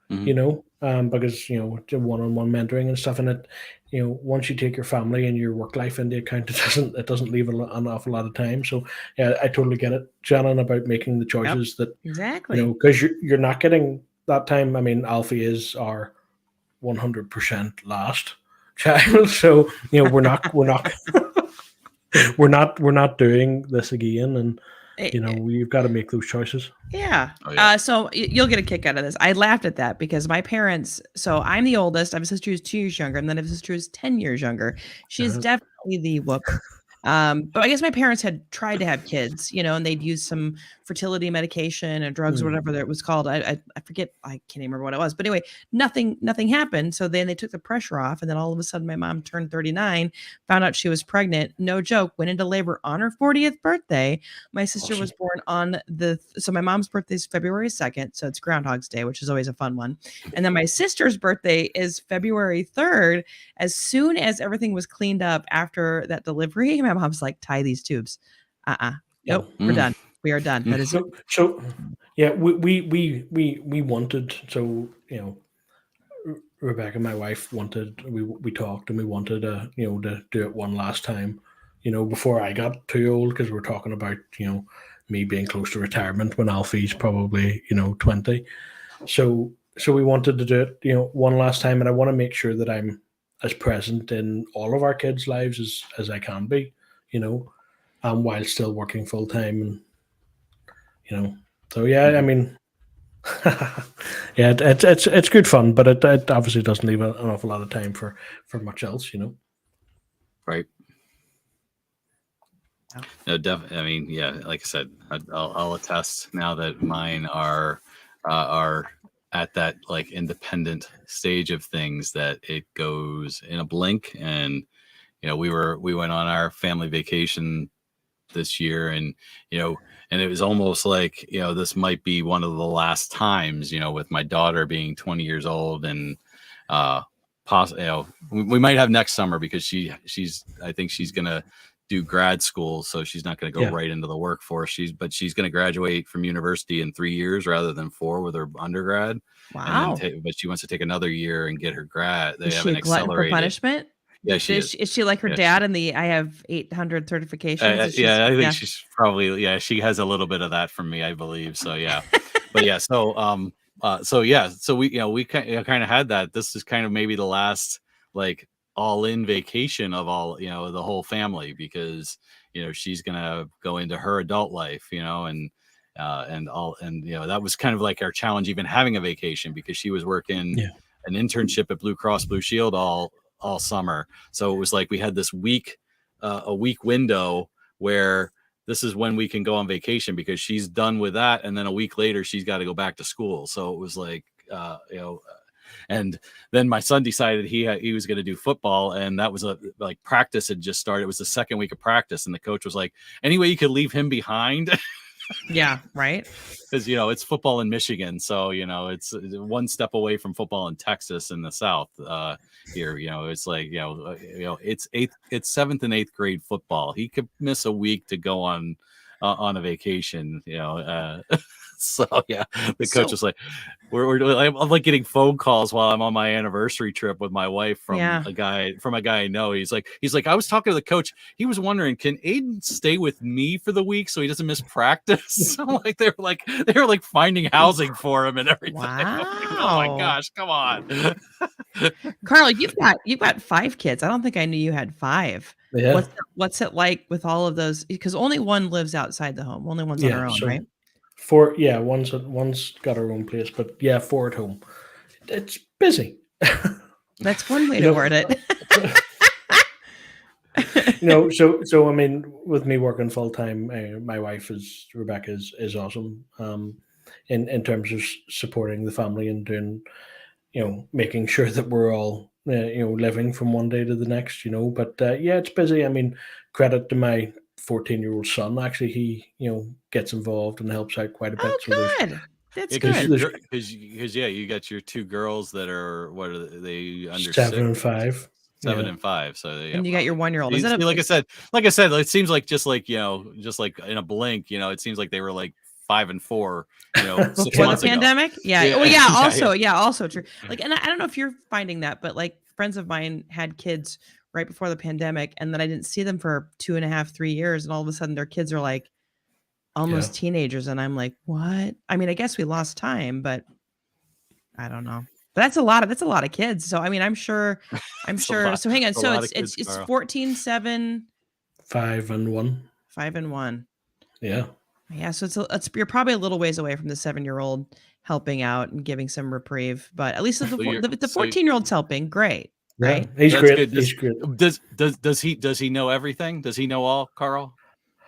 because, one-on-one mentoring and stuff. And it, once you take your family and your work life into account, it doesn't leave an awful lot of time. So yeah, I totally get it, Shannon, about making the choices that exactly, because you're not getting that time. I mean, Alfie is our 100% last child, so we're not we're not doing this again, and we've got to make those choices. So you'll get a kick out of this. I laughed at that because my parents, so I'm the oldest. I have a sister who's 2 years younger, and then I have a sister who's 10 years younger. She's definitely the whoop. But I guess my parents had tried to have kids, and they'd use some fertility medication and drugs or whatever that was called. I forget, I can't even remember what it was, but anyway, nothing happened. So then they took the pressure off, and then all of a sudden my mom turned 39, found out she was pregnant, no joke, went into labor on her 40th birthday. My sister was born on so my mom's birthday is February 2nd. So it's Groundhog's Day, which is always a fun one. And then my sister's birthday is February 3rd. As soon as everything was cleaned up after that delivery, my mom's like, tie these tubes. Nope, we're done. We are done. That is so yeah, we wanted, so Rebecca, my wife, wanted, we talked, and we wanted to do it one last time, before I got too old, because we're talking about me being close to retirement when Alfie's probably 20. So we wanted to do it one last time, and I want to make sure that I'm as present in all of our kids' lives as I can be, while still working full time, and so yeah, I mean, yeah, it's good fun, but it obviously doesn't leave an awful lot of time for much else, Right. No, definitely. I mean, yeah, like I said, I'll attest now that mine are at that independent stage of things, that it goes in a blink. And we went on our family vacation this year, and and it was almost like this might be one of the last times, with my daughter being 20 years old, and we might have next summer, because I think she's gonna do grad school, so she's not going to go right into the workforce. She's going to graduate from university in 3 years rather than 4 with her undergrad. Wow. And then but she wants to take another year and get her grad. They Is have she an a glutton for accelerated punishment? Yeah, she is. Is she like her dad in the I have 800 certifications? I think she's probably she has a little bit of that from me, I believe. So yeah, but yeah, so we kind of had that. This is kind of maybe the last like all in vacation of all the whole family, because she's gonna go into her adult life, and that was kind of like our challenge, even having a vacation, because she was working an internship at Blue Cross Blue Shield all summer. So it was like we had this a week window where this is when we can go on vacation, because she's done with that, and then a week later she's got to go back to school. So it was like and then my son decided he was going to do football, and that was practice had just started. It was the second week of practice, and the coach was like, anyway, you could leave him behind. Yeah, right. Because it's football in Michigan, so it's one step away from football in Texas in the South. Here, it's like it's 7th and 8th grade football. He could miss a week to go on a vacation. So yeah, the coach was like, I'm like getting phone calls while I'm on my anniversary trip with my wife from a guy I know. He's like, I was talking to the coach. He was wondering, can Aiden stay with me for the week so he doesn't miss practice? So like they were like finding housing for him and everything. Wow. Like, oh my gosh, come on. Karl, you've got 5 kids. I don't think I knew you had 5. Yeah. What's it like with all of those? Because only one lives outside the home. Only one's on her own, right? 4, one's got her own place, but 4 at home. It's busy. That's one way to word it. So I mean, with me working full time, my wife Rebecca is awesome. In terms of supporting the family and doing, making sure that we're all living from one day to the next. But it's busy. I mean, credit to my 14-year-old son. Actually, he gets involved and helps out quite a bit. Oh, good. That's good. Because you got your 2 girls that are, what are they, under 7 and 5. 7 and 5. So and you got your 1-year-old. Is that like I said, it seems like just like in a blink, it seems like they were like 5 and 4, 6 months ago. The pandemic? Yeah. Well, yeah. Also true. Like, and I don't know if you're finding that, but like friends of mine had kids right before the pandemic, and then I didn't see them for 2.5, 3 years, and all of a sudden their kids are like almost teenagers, and I'm like, what? I mean, I guess we lost time, but I don't know. But that's a lot of kids. So I mean, I'm sure. So hang on. So it's 14, 7, 5 and 1. 5 and 1. Yeah. Yeah. So you're probably a little ways away from the 7-year-old helping out and giving some reprieve, but at least the 14-year-old's helping. Great. Right. Yeah, he's great. Good. He's great. Does he know everything? Does he know all, Karl?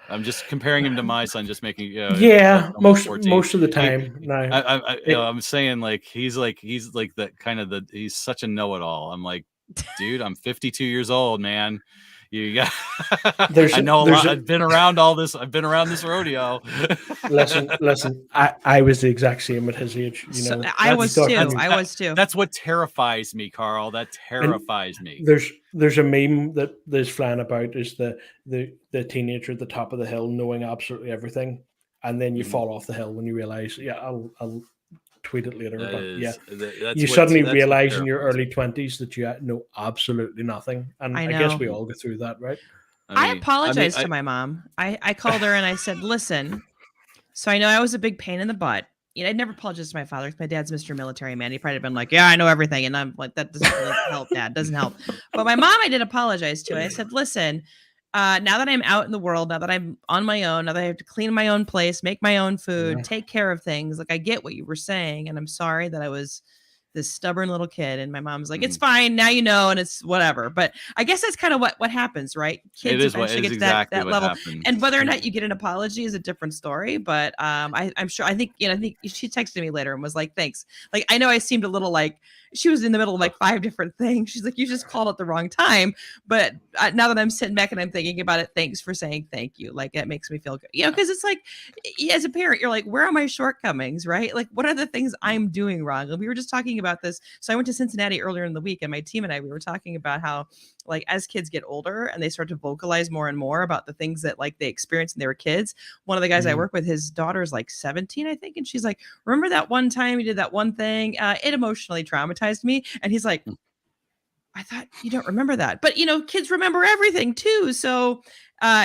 I'm just comparing him to my son, just making most of the time. I'm saying like he's that kind of he's such a know-it-all. I'm like, dude, I'm 52 years old, man. You got I know a lot. I've been around all this. I've been around this rodeo. Listen. I was the exact same at his age. So I was too. That's what terrifies me, Karl. That terrifies me. There's a meme that there's flying about, is the teenager at the top of the hill knowing absolutely everything, and then you fall off the hill when you realize, I'll tweet it later. You suddenly realize in your early 20s that you know absolutely nothing. And I guess we all go through that, right? I apologized to my mom. I called her and I said, listen, so I know I was a big pain in the butt. I'd never apologized to my father because my dad's Mr. Military Man. He probably been like, yeah, I know everything. And I'm like, that doesn't really help, Dad. Doesn't help. But my mom, I did apologize to. I said, listen, now that I'm out in the world, now that I'm on my own, now that I have to clean my own place, make my own food, take care of things, like I get what you were saying, and I'm sorry that I was this stubborn little kid. And my mom's like, it's fine, now you know, and it's whatever. But I guess that's kind of what happens, right? Kids eventually get to that level. Happens. And whether or not you get an apology is a different story. But I'm sure, I think she texted me later and was like, thanks. Like, I know I seemed a little like she was in the middle of like 5 different things. She's like, you just called at the wrong time. But now that I'm sitting back and I'm thinking about it, thanks for saying thank you. Like, it makes me feel good. Because it's like, as a parent, you're like, where are my shortcomings, right? Like, what are the things I'm doing wrong? And we were just talking about this. So I went to Cincinnati earlier in the week, and my team and I, we were talking about how, like, as kids get older and they start to vocalize more and more about the things that like they experienced when they were kids. One of the guys I work with, his daughter's like 17, I think. And she's like, remember that one time you did that one thing? It emotionally traumatized me. And he's like, I thought you don't remember that, but kids remember everything too. So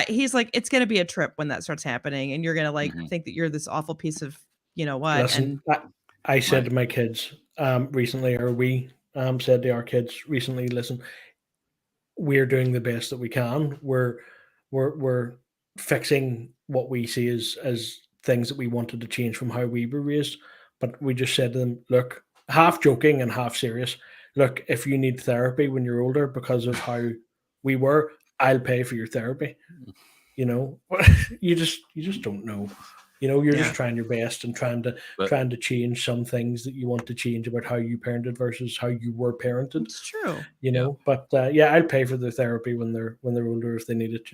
he's like, it's going to be a trip when that starts happening. And you're going to like think that you're this awful piece of, what. Listen, I said to my kids recently, or we said to our kids recently, listen, we're doing the best that we can. We're fixing what we see as things that we wanted to change from how we were raised. But we just said to them, look, half joking and half serious, look, if you need therapy when you're older because of how we were, I'll pay for your therapy. You just don't know. You're just trying your best and trying to change some things that you want to change about how you parented versus how you were parented. It's true. But I'll pay for their therapy when they're older if they need it.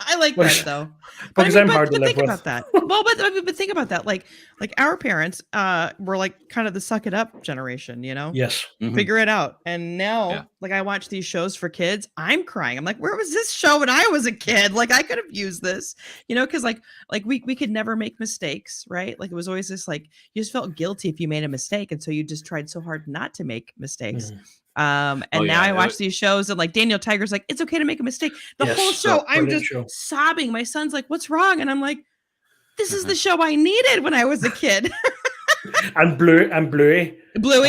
I like that though, because I'm hard to live think with. About that. Well, but think about that. Like our parents were like kind of the suck it up generation, Yes. Figure it out. And now, like I watch these shows for kids, I'm crying. I'm like, where was this show when I was a kid? Like I could have used this, because like we could never make mistakes, right? Like it was always this like you just felt guilty if you made a mistake, and so you just tried so hard not to make mistakes. Now I watch these shows and like Daniel Tiger's like, it's okay to make a mistake. The whole show, I'm just sobbing. My son's like, what's wrong? And I'm like, this is the show I needed when I was a kid. and Bluey.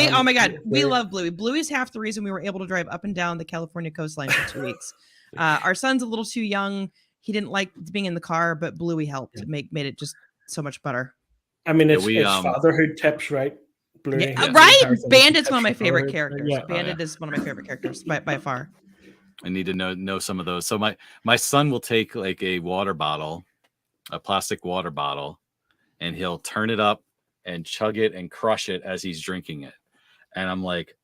Oh my God. We love Bluey. Bluey's half the reason we were able to drive up and down the California coastline for 2 weeks. Our son's a little too young. He didn't like being in the car, but Bluey helped. Made it just so much better. I mean, it's fatherhood tips, right? Bluey. Right. Bandit's one of my favorite characters. Bandit is one of my favorite characters by far. I need to know some of those. So my son will take like a plastic water bottle, and he'll turn it up and chug it and crush it as he's drinking it. And I'm like,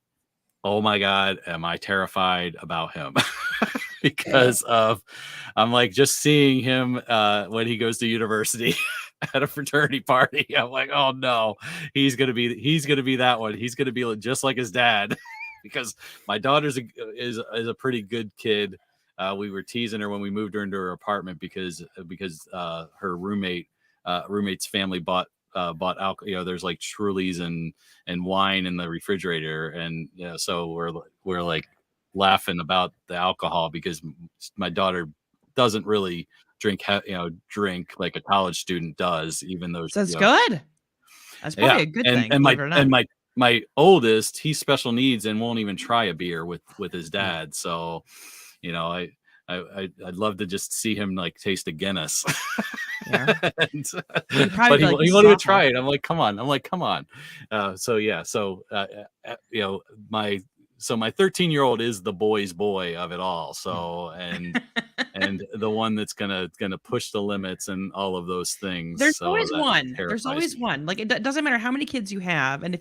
oh my God, am I terrified about him? Because I'm like just seeing him when he goes to university at a fraternity party. I'm like, oh no, he's gonna be that one. He's gonna be just like his dad. Because my daughter's is a pretty good kid. We were teasing her when we moved her into her apartment because her roommate's family bought alcohol. There's like Trulies and wine in the refrigerator, and so we're like laughing about the alcohol because my daughter doesn't really drink like a college student does, even though that's good. That's probably a good thing. And my oldest, he's special needs and won't even try a beer with his dad. So, I'd love to just see him like taste a Guinness. Yeah. But he wanted to try it. I'm like, come on. So my 13-year-old is the boy's boy of it all. So and the one that's gonna push the limits and all of those things. There's always one. There's always one. Like it doesn't matter how many kids you have, and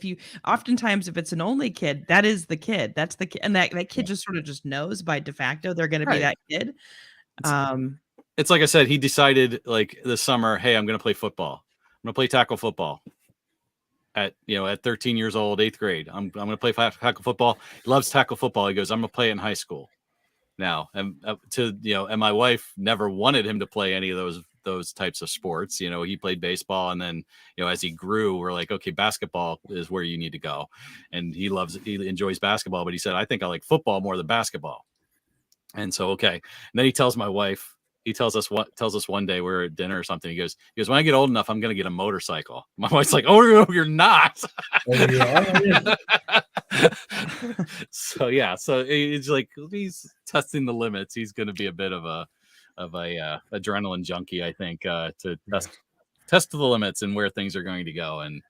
oftentimes if it's an only kid, that is the kid. That's the kid, and that kid just sort of just knows by de facto they're going to be that kid. It's like I said, he decided like this summer, hey, I'm going to play football. I'm going to play tackle football. At 13 years old, 8th grade, I'm going to play tackle football. He loves tackle football. He goes, I'm going to play it in high school. Now, and my wife never wanted him to play any of those types of sports. He played baseball, and then as he grew, we're like, okay, basketball is where you need to go, and he enjoys basketball, but he said, I think I like football more than basketball. And so okay, and then he tells my wife. He tells us one day we're at dinner or something. He goes, when I get old enough, I'm going to get a motorcycle. My wife's like, oh, no, you're not. So it's like he's testing the limits. He's going to be a bit of a adrenaline junkie, I think, to test the limits and where things are going to go. And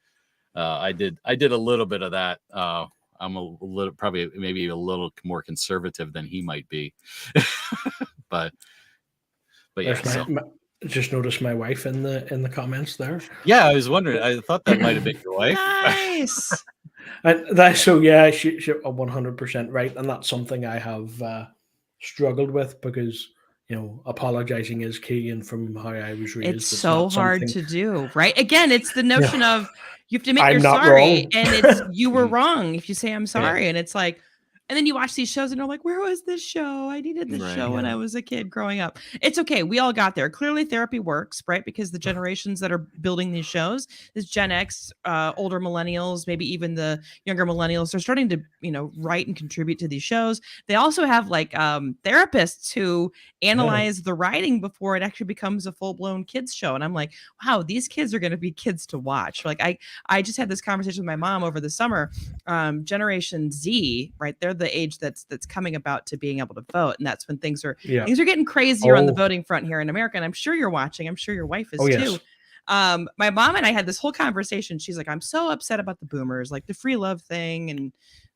I did a little bit of that. I'm probably maybe a little more conservative than he might be, but yeah. Just noticed my wife in the comments there. Yeah, I was wondering. I thought that might have been your wife. Nice. And that's she 100% right, and that's something I have struggled with because apologizing is key, and from how I was raised, it's so hard to do. Right? Again, it's the notion of You have to admit I'm you're not sorry, wrong. and it's you were wrong if you say I'm Yeah. sorry, and it's like, and then you watch these shows and you're like, where was this show? I needed this Right. show when Yeah. I was a kid growing up. It's okay. We all got there. Clearly therapy works, right? Because the generations that are building these shows, this Gen X, older millennials, maybe even the younger millennials, they're starting to, write and contribute to these shows. They also have like therapists who analyze the writing before it actually becomes a full-blown kids show. And I'm like, wow, these kids are going to be kids to watch. Like I just had this conversation with my mom over the summer. Generation Z, right? They're the age that's coming about to being able to vote, and that's when things are getting crazier on the voting front here in America. And I'm sure you're watching. I'm sure your wife is too. My mom and I had this whole conversation. She's like, I'm so upset about the boomers, like the free love thing, and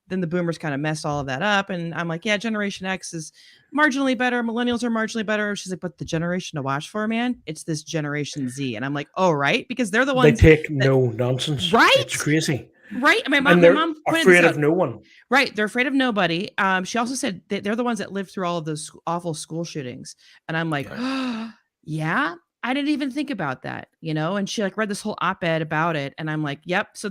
then the boomers kind of messed all of that up. And I'm like, yeah, Generation X is marginally better. Millennials are marginally better. She's like, but the generation to watch for, man, it's this Generation Z. And I'm like, oh, right, because they're the ones they take no nonsense. Right? It's crazy. Right. And my they're mom pointed afraid this out. of no one. Right. They're afraid of nobody. She also said that they're the ones that lived through all of those awful school shootings. And I'm like, yeah, I didn't even think about that, and she like read this whole op-ed about it. And I'm like, yep. So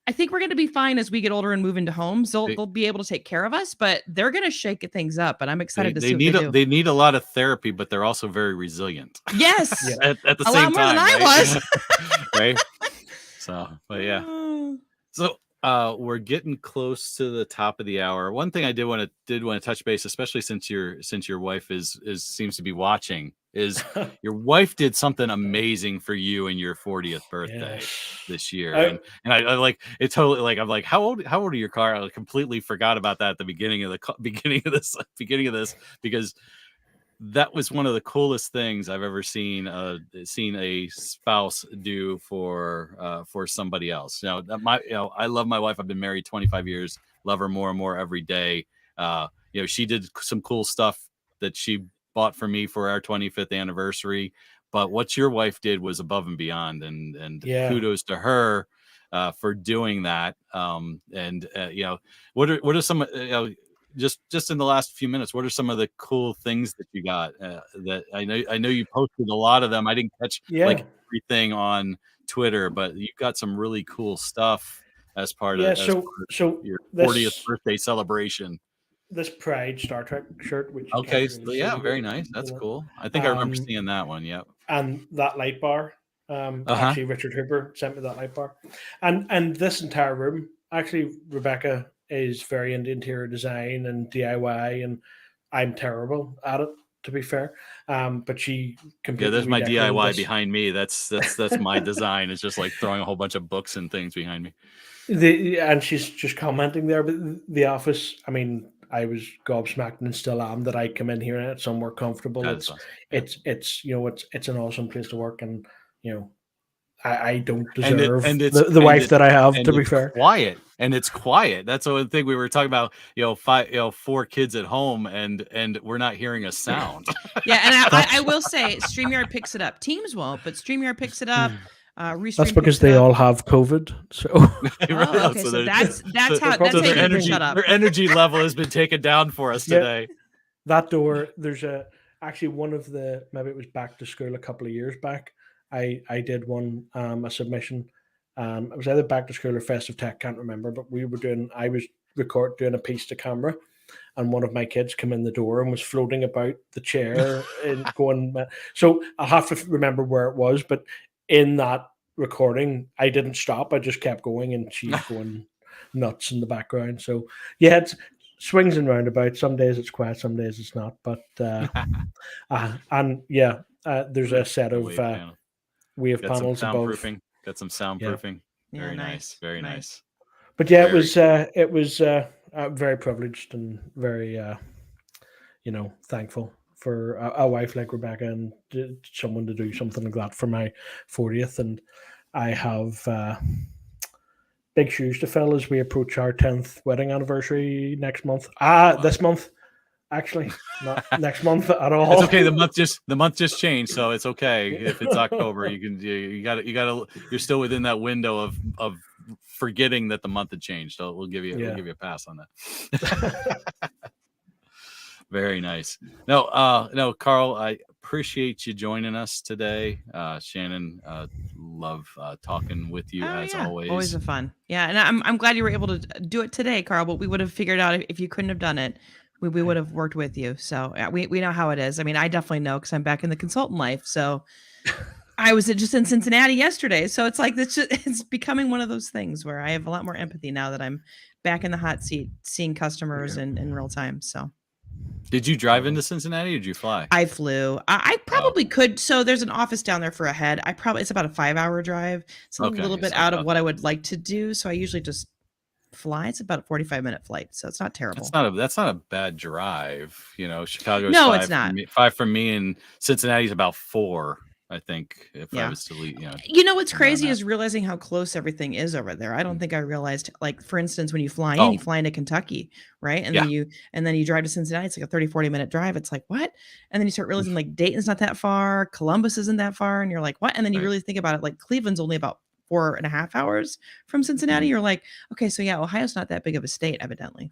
I think we're going to be fine as we get older and move into homes. They'll be able to take care of us, but they're going to shake things up. And I'm excited to see what they do. They need a lot of therapy, but they're also very resilient. Yes. At the a same lot more time, than I was. Right. So, but yeah. So we're getting close to the top of the hour. One thing I did want to touch base, especially since your wife is seems to be watching, is your wife did something amazing for you in your 40th birthday this year. And I like it totally, like, I'm like, how old are you, Karl? I completely forgot about that at the beginning of this, because that was one of the coolest things I've ever seen a spouse do for somebody else. I love my wife. I've been married 25 years, love her more and more every day. She did some cool stuff that she bought for me for our 25th anniversary, but what your wife did was above and beyond, and kudos to her for doing that. What are some just in the last few minutes, what are some of the cool things that you got? That I know you posted a lot of them. I didn't catch like everything on Twitter, but you got some really cool stuff as part of your 40th birthday celebration. This Pride Star Trek shirt, which very nice. That's cool. I think I remember seeing that one. Yep. And that light bar. Actually, Richard Hooper sent me that light bar, and this entire room. Actually, Rebecca is very into interior design and DIY, and I'm terrible at it, to be fair. But she completely there's my DIY behind me. That's my design. It's just like throwing a whole bunch of books and things behind me. And she's just commenting there, but the office, I mean, I was gobsmacked and still am that I come in here and it's somewhere comfortable. It's an awesome place to work, and I don't deserve the wife that I have, to be fair. It's quiet. That's the thing we were talking about. 4 kids at home, and we're not hearing a sound. Yeah, and I will say, StreamYard picks it up. Teams won't, but StreamYard picks it up. That's because they all have COVID. So so that's how their energy level has been taken down for us today. That door, there's actually one of the, maybe it was back to school a couple of years back. I did one a submission. It was either back to school or festive tech, can't remember. But I was doing a piece to camera, and one of my kids came in the door and was floating about the chair and going. So I'll have to remember where it was, but in that recording, I didn't stop. I just kept going, and she's going nuts in the background. So yeah, it's swings and roundabouts. Some days it's quiet, some days it's not. But there's a set of wave panels above. Got some soundproofing. Yeah. Very nice. Very nice. But yeah, it was very privileged and very thankful for a wife like Rebecca and someone to do something like that for my 40th. And I have big shoes to fill as we approach our 10th wedding anniversary next month. This month, actually, not next month at all. It's okay. The month just changed, so it's okay if it's October. You're still within that window of forgetting that the month had changed. So we'll give you a pass on that. Very nice. No, Karl, I appreciate you joining us today, Shannon. Love talking with you as always. Always a fun. Yeah, and I'm glad you were able to do it today, Karl. But we would have figured out if you couldn't have done it, we would have worked with you. So we know how it is. I mean, I definitely know because I'm back in the consultant life. So I was just in Cincinnati yesterday. So it's like it's becoming one of those things where I have a lot more empathy now that I'm back in the hot seat, seeing customers in real time. So. Did you drive into Cincinnati or did you fly? I flew. I probably could. So there's an office down there for a head. It's about a 5-hour drive. It's a little bit out of what I would like to do. So I usually just fly. It's about a 45-minute flight. So it's not terrible. That's not a bad drive. Chicago's no, 5 it's not. 5 from me, and Cincinnati's about 4. I think if I was to leave, what's crazy is realizing how close everything is over there. I don't think I realized, like, for instance, when you fly in, you fly into Kentucky, right? And then you drive to Cincinnati. It's like a 30-40 minute drive. It's like, what? And then you start realizing like Dayton's not that far. Columbus isn't that far. And you're like, what? And then you really think about it. Like Cleveland's only about 4.5 hours from Cincinnati. You're like, okay, so yeah, Ohio's not that big of a state, evidently.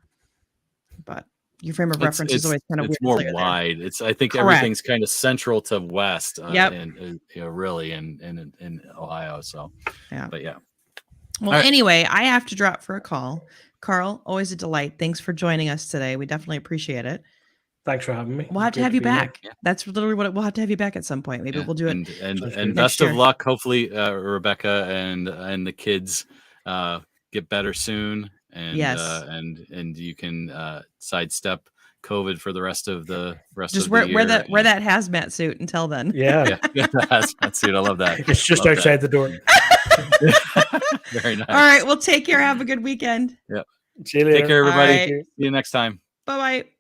But your frame of reference is always kind of it's weird. More wide. There. I think everything's kind of central to west. And really in Ohio. So but yeah. Well, anyway, I have to drop for a call. Karl, always a delight. Thanks for joining us today. We definitely appreciate it. Thanks for having me. We'll have to have you back. Yeah. That's literally what we'll have to have you back at some point. Maybe we'll do it. And best of luck. Hopefully, Rebecca and the kids get better soon. And and you can sidestep COVID for the rest of the year. Wear that hazmat suit until then. Yeah. The hazmat suit. I love that. It's just outside the door. Very nice. All right. Well, take care. Have a good weekend. Yeah. See you later. Take care, everybody. Bye. See you next time. Bye-bye.